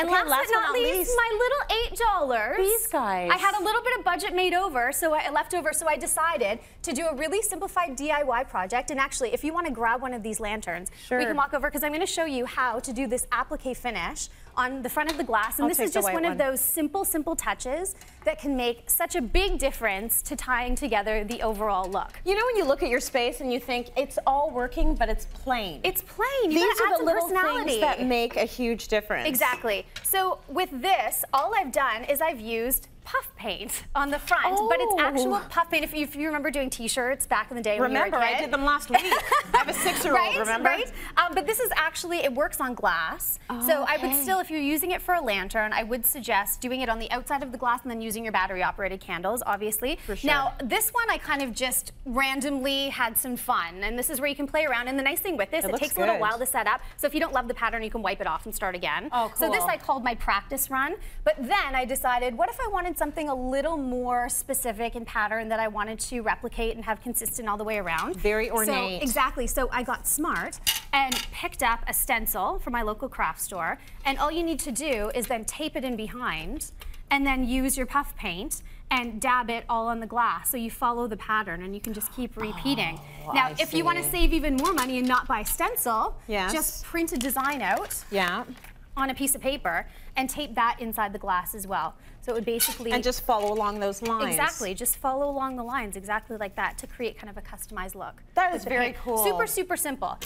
And last but not least, my little $8. These guys. I had a little bit of budget left over, so I decided to do a really simplified DIY project. And actually, if you want to grab one of these lanterns, we can walk over because I'm going to show you how to do this applique finish on the front of the glass. And this is just one of those simple touches that can make such a big difference to tying together the overall look. You know when you look at your space and you think it's all working, but it's plain. It's plain. These are the little things that make a huge difference. Exactly. So with this, all I've done is I've used puff paint on the front, but it's actual puff paint. If you remember doing t-shirts back in the day when you were a kid. I did them last week. I have a 6-year-old, remember? Right? But this is actually, it works on glass. So I would still, if you're using it for a lantern, I would suggest doing it on the outside of the glass and then using your battery-operated candles, obviously. For sure. Now, this one I kind of just randomly had some fun, and this is where you can play around. And the nice thing with this, it takes a little while to set up. So if you don't love the pattern, you can wipe it off and start again. Oh, cool. So this I called my practice run. But then I decided, what if I wanted something a little more specific in pattern that I wanted to replicate and have consistent all the way around? Very ornate. So, exactly. So I got smart and picked up a stencil from my local craft store. And all you need to do is then tape it in behind and then use your puff paint and dab it all on the glass. So you follow the pattern and you can just keep repeating. Now, if you want to save even more money and not buy stencil, just print a design out on a piece of paper and tape that inside the glass as well. So it would basically... And just follow along those lines. Exactly. Just follow along the lines exactly like that to create kind of a customized look. That is very cool. Super, super simple.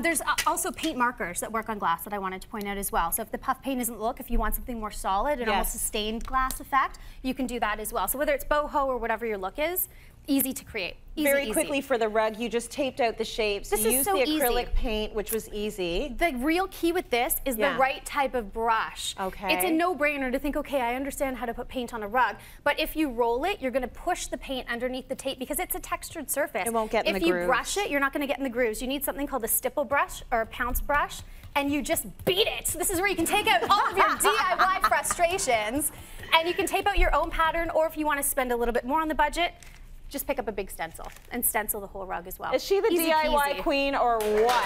There's also paint markers that work on glass that I wanted to point out as well. So if the puff paint isn't look, if you want something more solid and almost a stained glass effect, you can do that as well. So whether it's boho or whatever your look is, easy to create. Very quickly for the rug, you just taped out the shapes. This is so easy. Used the acrylic paint, which was easy. The real key with this is the right type of brush. Okay. It's a no-brainer to think, okay, I understand how to put paint on a rug, but if you roll it, you're going to push the paint underneath the tape because it's a textured surface. It won't get in the grooves. If you brush it, you're not going to get in the grooves. You need something called a stipple brush or a pounce brush, and you just beat it. This is where you can take out all of your DIY frustrations, and you can tape out your own pattern, or if you want to spend a little bit more on the budget, just pick up a big stencil and stencil the whole rug as well. Is she the Easy DIY peasy. queen or what?